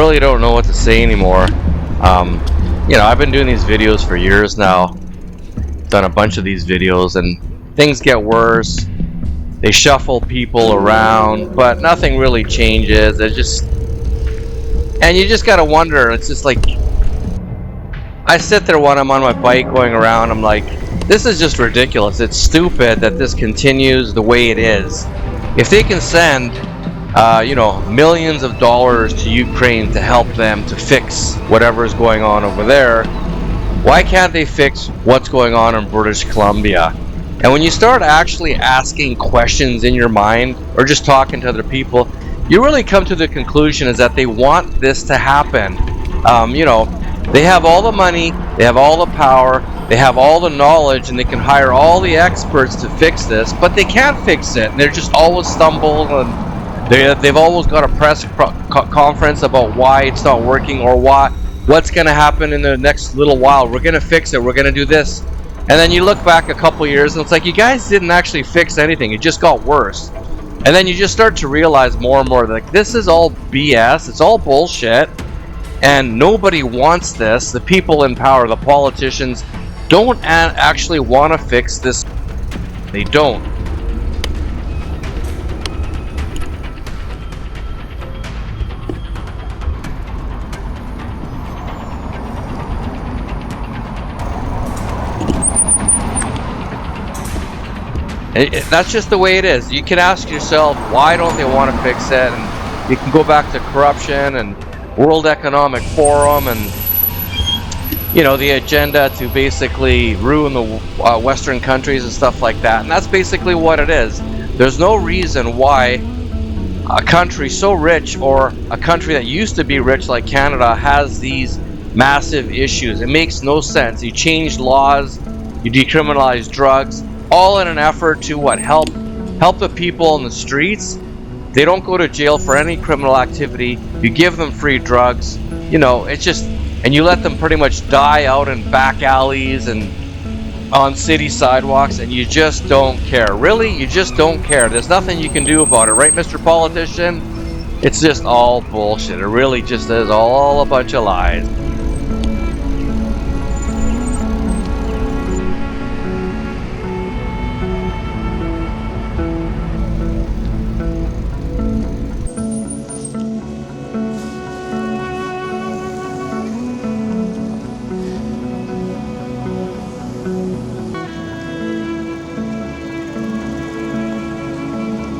really don't know what to say anymore. I've been doing these videos for years now. Done a bunch of these videos, and things get worse. They shuffle people around, but nothing really changes. And you just gotta wonder. It's just like, I sit there when I'm on my bike going around, I'm like, this is just ridiculous. It's stupid that this continues the way it is. If they can send, millions of dollars to Ukraine to help them to fix whatever is going on over there, why can't they fix what's going on in British Columbia? And when you start actually asking questions in your mind, or just talking to other people, you really come to the conclusion is that they want this to happen. They have all the money, they have all the power, they have all the knowledge, and they can hire all the experts to fix this, but they can't fix it. And they're just always stumble, and they've always got a press conference about why it's not working, or what's going to happen in the next little while. We're going to fix it, we're going to do this. And then you look back a couple years, and it's like, you guys didn't actually fix anything, it just got worse. And then you just start to realize more and more, like, this is all BS, it's all bullshit. And nobody wants this. The people in power, the politicians, don't actually want to fix this. They don't. That's just the way it is. You can ask yourself, why don't they want to fix it? And you can go back to corruption and World Economic Forum and the agenda to basically ruin the Western countries and stuff like that. And that's basically what it is. There's no reason why a country so rich, or a country that used to be rich like Canada, has these massive issues. It makes no sense. You change laws, you decriminalize drugs, all in an effort to help the people in the streets. They don't go to jail for any criminal activity. You give them free drugs. It's just, and you let them pretty much die out in back alleys and on city sidewalks, and you just don't care. Really, you just don't care. There's nothing you can do about it, right, Mr. Politician? It's just all bullshit. It really just is all a bunch of lies.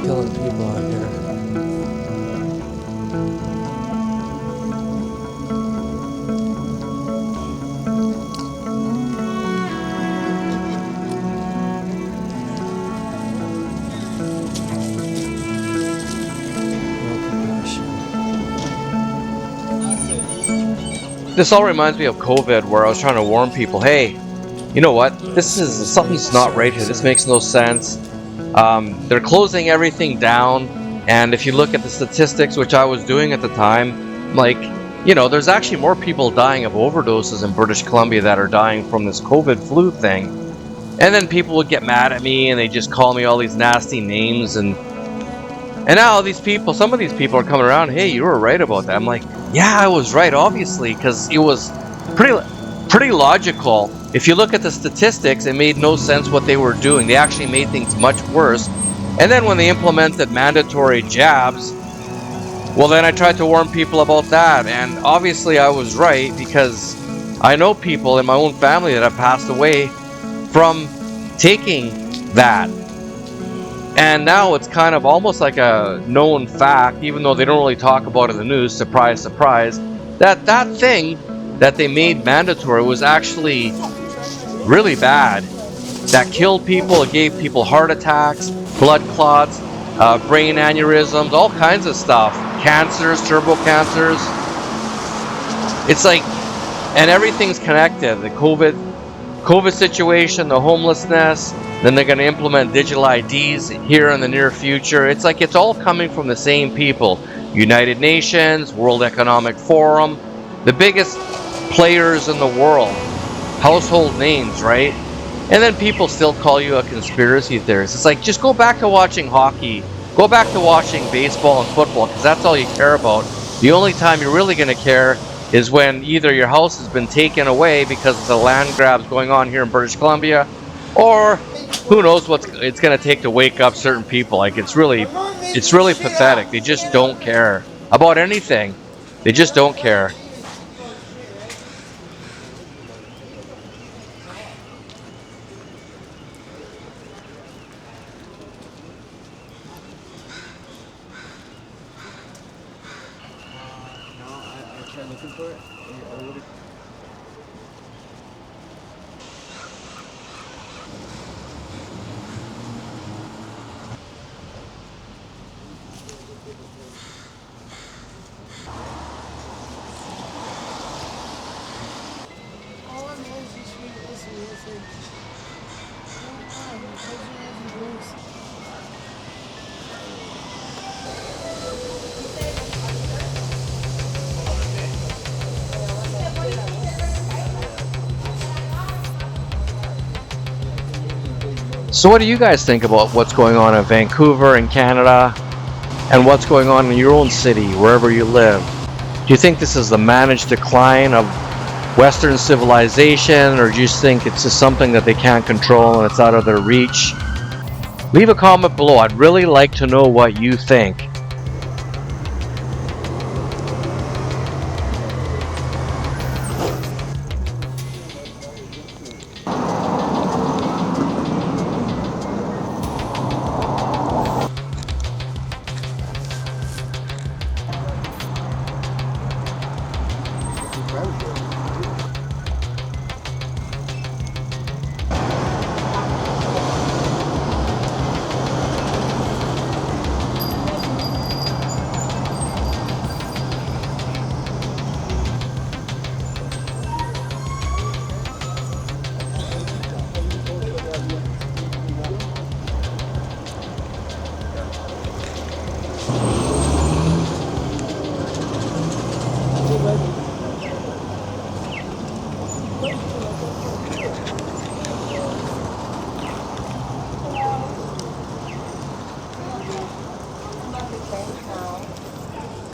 Killing people out here. This all reminds me of COVID, where I was trying to warn people, hey, you know what? Something's not right here. This makes no sense. They're closing everything down, and if you look at the statistics, which I was doing at the time, there's actually more people dying of overdoses in British Columbia that are dying from this COVID flu thing. And then people would get mad at me, and they just call me all these nasty names, and now some of these people are coming around, hey, you were right about that. I'm like, yeah, I was right, obviously, because it was pretty logical. If you look at the statistics, it made no sense what they were doing. They actually made things much worse. And then when they implemented mandatory jabs, well, then I tried to warn people about that. And obviously I was right, because I know people in my own family that have passed away from taking that. And now it's kind of almost like a known fact, even though they don't really talk about it in the news, surprise, surprise, that thing that they made mandatory was actually really bad. That killed people, it gave people heart attacks, blood clots, brain aneurysms, all kinds of stuff. Cancers, turbo cancers. It's like, and everything's connected. The COVID situation, the homelessness, then they're going to implement digital IDs here in the near future. It's like it's all coming from the same people. United Nations, World Economic Forum, the biggest players in the world, household names, right? And then people still call you a conspiracy theorist. It's like, just go back to watching hockey, go back to watching baseball and football, because that's all you care about. The only time you're really going to care is when either your house has been taken away because of the land grabs going on here in British Columbia, or who knows what it's going to take to wake up certain people. Like it's really pathetic. They just don't care about anything. They just don't care. So what do you guys think about what's going on in Vancouver and Canada, and what's going on in your own city, wherever you live? Do you think this is the managed decline of Western civilization, or do you think it's just something that they can't control and it's out of their reach? Leave a comment below. I'd really like to know what you think.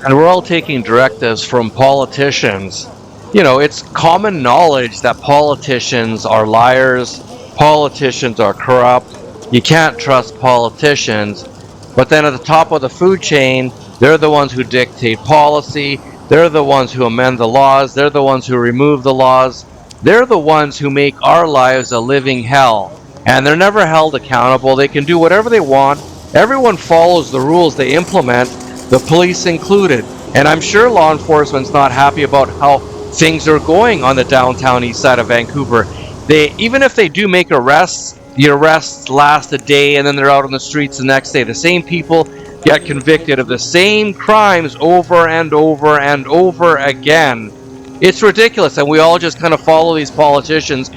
And we're all taking directives from politicians. You know, it's common knowledge that politicians are liars, politicians are corrupt. You can't trust politicians. But then at the top of the food chain, they're the ones who dictate policy, they're the ones who amend the laws, they're the ones who remove the laws, they're the ones who make our lives a living hell. And they're never held accountable. They can do whatever they want. Everyone follows the rules they implement, the police included. And I'm sure law enforcement's not happy about how things are going on the downtown east side of Vancouver. Even if they do make arrests, the arrests last a day and then they're out on the streets the next day. The same people get convicted of the same crimes over and over and over again. It's ridiculous, and we all just kind of follow these politicians,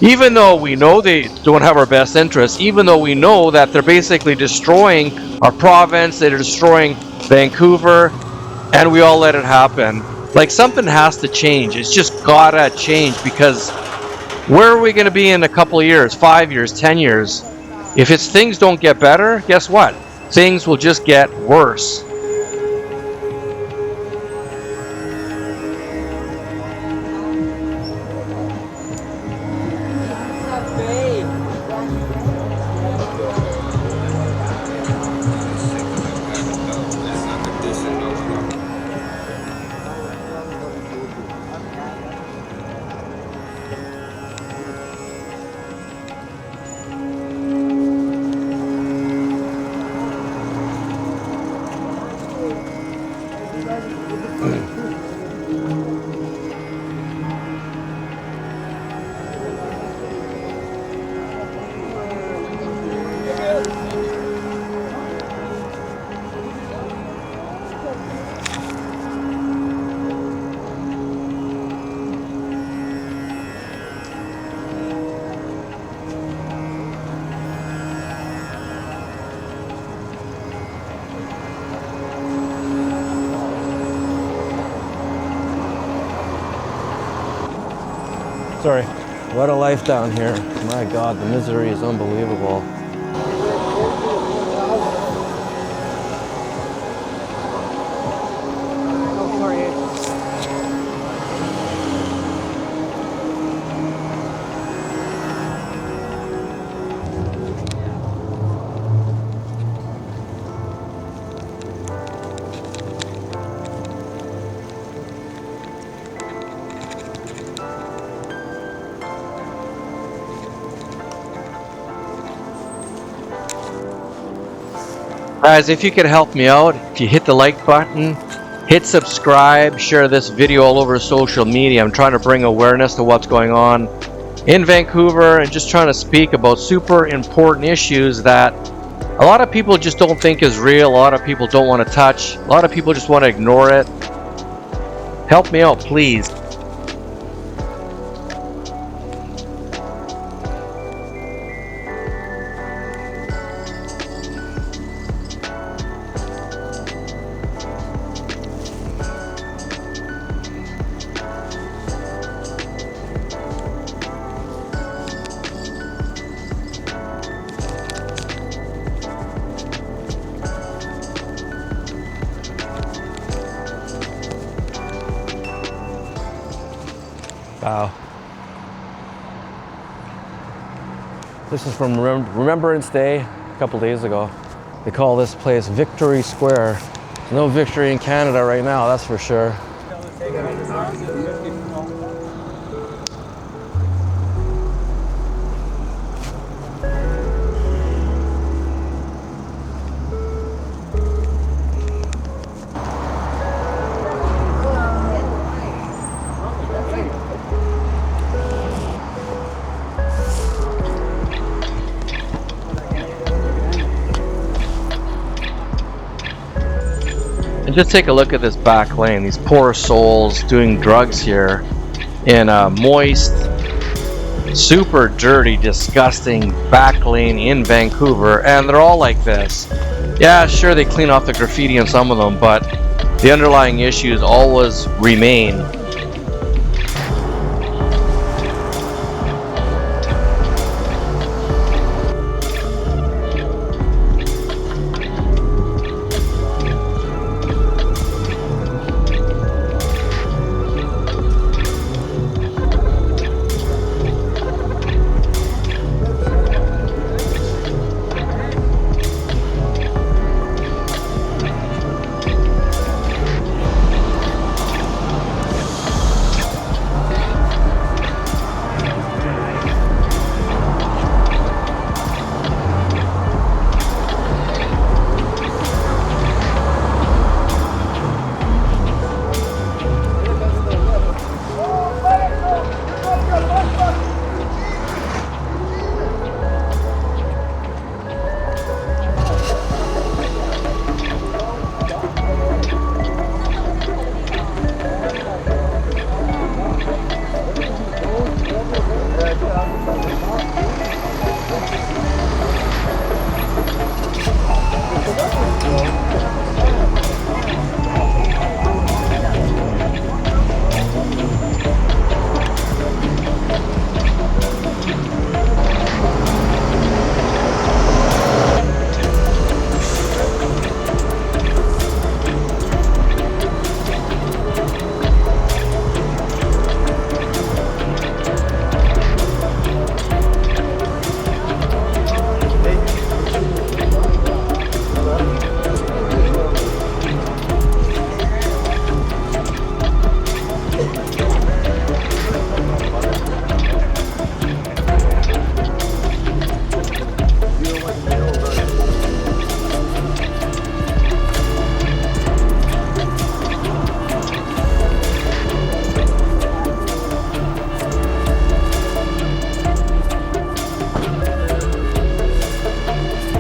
even though we know they don't have our best interests, even though we know that they're basically destroying our province, they're destroying Vancouver, and we all let it happen. Like, something has to change. It's just gotta change, because where are we going to be in a couple of years, 5 years, 10 years? If things don't get better, guess what? Things will just get worse. Sorry. What a life down here. My God, the misery is unbelievable. Guys, if you could help me out, if you hit the like button, hit subscribe, share this video all over social media. I'm trying to bring awareness to what's going on in Vancouver and just trying to speak about super important issues that a lot of people just don't think is real. A lot of people don't want to touch. A lot of people just want to ignore it. Help me out, please. Wow. This is from Remembrance Day a couple days ago. They call this place Victory Square. There's no victory in Canada right now, that's for sure. And just take a look at this back lane. These poor souls doing drugs here in a moist, super dirty, disgusting back lane in Vancouver. And they're all like this. Yeah, sure, they clean off the graffiti on some of them, but the underlying issues always remain.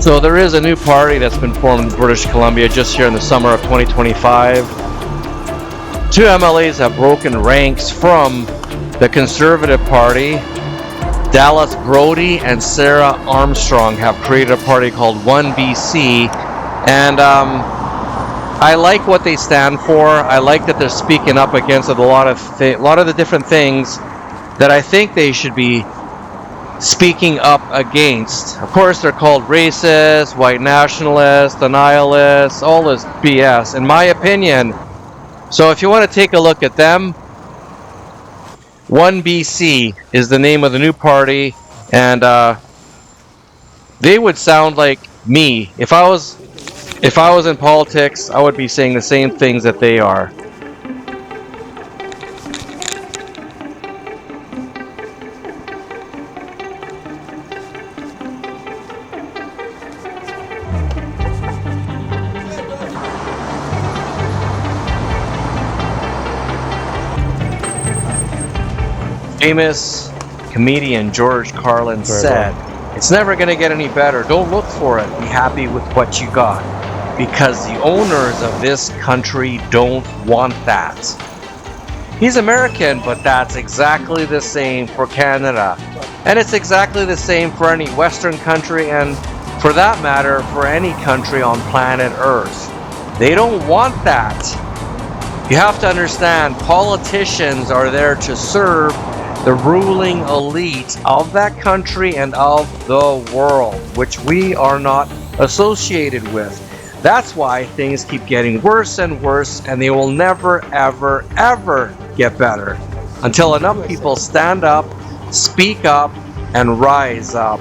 So there is a new party that's been formed in British Columbia just here in the summer of 2025. Two MLAs have broken ranks from the Conservative Party. Dallas Brody and Sarah Armstrong have created a party called 1BC, and I like what they stand for. I like that they're speaking up against a lot of the different things that I think they should be speaking up against. Of course, they're called racist, white nationalists, denialists, all this BS, in my opinion. So if you want to take a look at them, 1BC is the name of the new party, and they would sound like me. If I was in politics, I would be saying the same things that they are. Famous comedian George Carlin said, "It's never going to get any better. Don't look for it. Be happy with what you got. Because the owners of this country don't want that." He's American, but that's exactly the same for Canada. And it's exactly the same for any Western country, and for that matter, for any country on planet Earth. They don't want that. You have to understand, politicians are there to serve the ruling elite of that country and of the world, which we are not associated with. That's why things keep getting worse and worse, and they will never, ever, ever get better until enough people stand up, speak up, and rise up.